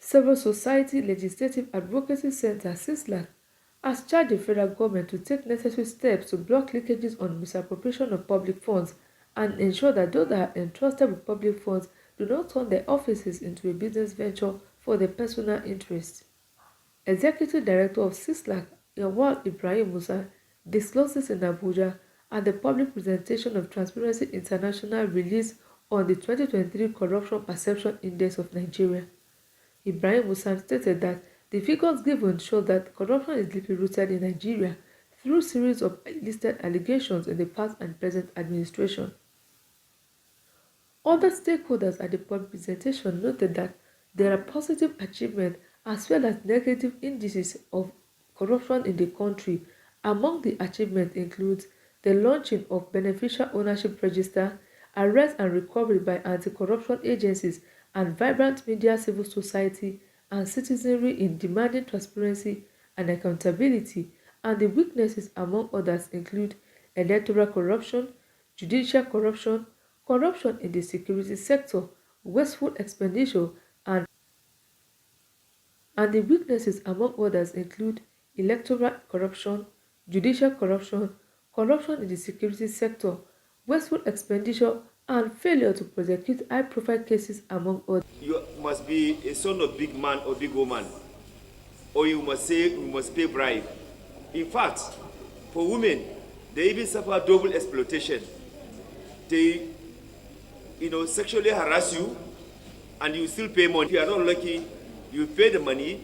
Civil Society Legislative Advocacy Center (CISLAC) has charged the federal government to take necessary steps to block leakages on misappropriation of public funds and ensure that those that are entrusted with public funds do not turn their offices into a business venture for their personal interest. Executive Director of CISLAC, Yawal Ibrahim Musa, disclosed this in Abuja at the public presentation of Transparency International release on the 2023 Corruption Perception Index of Nigeria. Ibrahim Musa stated that the figures given show that corruption is deeply rooted in Nigeria through a series of listed allegations in the past and present administration. Other stakeholders at the public presentation noted that there are positive achievements as well as negative indices of corruption in the country. Among the achievements includes the launching of beneficial ownership register, arrest and recovery by anti-corruption agencies, and vibrant media, civil society, and citizenry in demanding transparency and accountability. And the weaknesses, among others, include electoral corruption, judicial corruption, corruption in the security sector, wasteful expenditure, and the weaknesses, among others, include electoral corruption, judicial corruption, corruption in the security sector, wasteful expenditure, and failure to prosecute high-profile cases, among others. You must be a son of big man or big woman, or you must say you must pay bribe. In fact, for women, they even suffer double exploitation. They, sexually harass you, and you still pay money. If you are not lucky, you pay the money,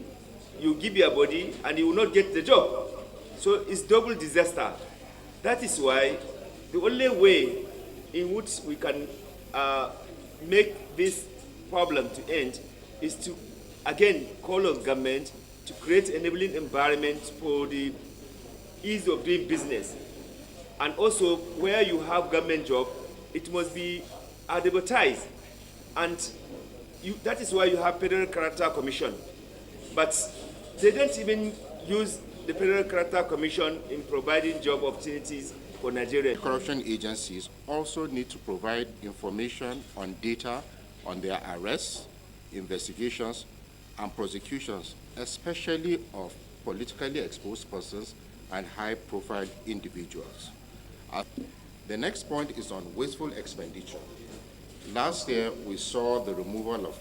you give your body, and you will not get the job. So it's double disaster. That is why the only way in which we can make this problem to end is to, again, call on government to create enabling environment for the ease of doing business. And also, where you have government job, it must be advertised. And that is why you have Federal Character Commission. But they don't even use the Federal Character Commission in providing job opportunities for Nigeria. Corruption agencies also need to provide information on data on their arrests, investigations, and prosecutions, especially of politically exposed persons and high-profile individuals. The next point is on wasteful expenditure. Last year, we saw the removal of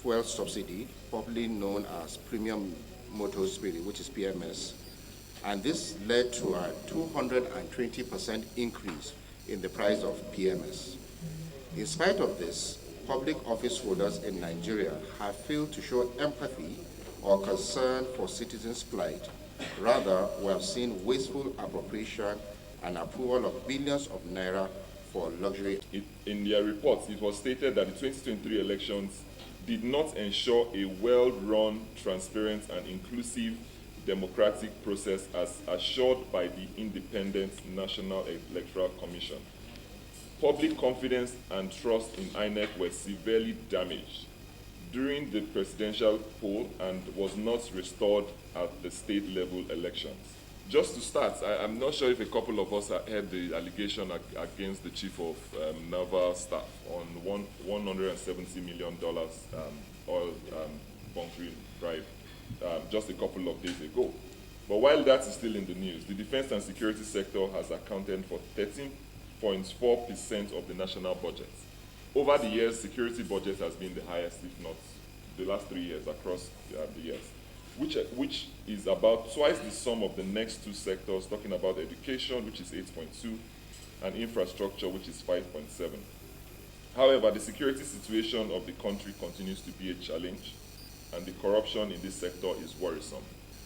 fuel subsidy, popularly known as premium motor spirit, which is PMS, and this led to a 220% increase in the price of PMS. In spite of this, public office holders in Nigeria have failed to show empathy or concern for citizens' plight. Rather, we have seen wasteful appropriation and approval of billions of naira for luxury. In their report, it was stated that the 2023 elections did not ensure a well-run, transparent, and inclusive democratic process as assured by the Independent National Electoral Commission. Public confidence and trust in INEC were severely damaged during the presidential poll and was not restored at the state-level elections. Just to start, I'm not sure if a couple of us heard the allegation against the chief of naval staff on $170 million oil bunkering bribe just a couple of days ago. But while that is still in the news, the defense and security sector has accounted for 13.4% of the national budget. Over the years, security budget has been the highest, if not the last 3 years across the years, which is about twice the sum of the next two sectors, talking about education, which is 8.2, and infrastructure, which is 5.7. However, the security situation of the country continues to be a challenge, and the corruption in this sector is worrisome.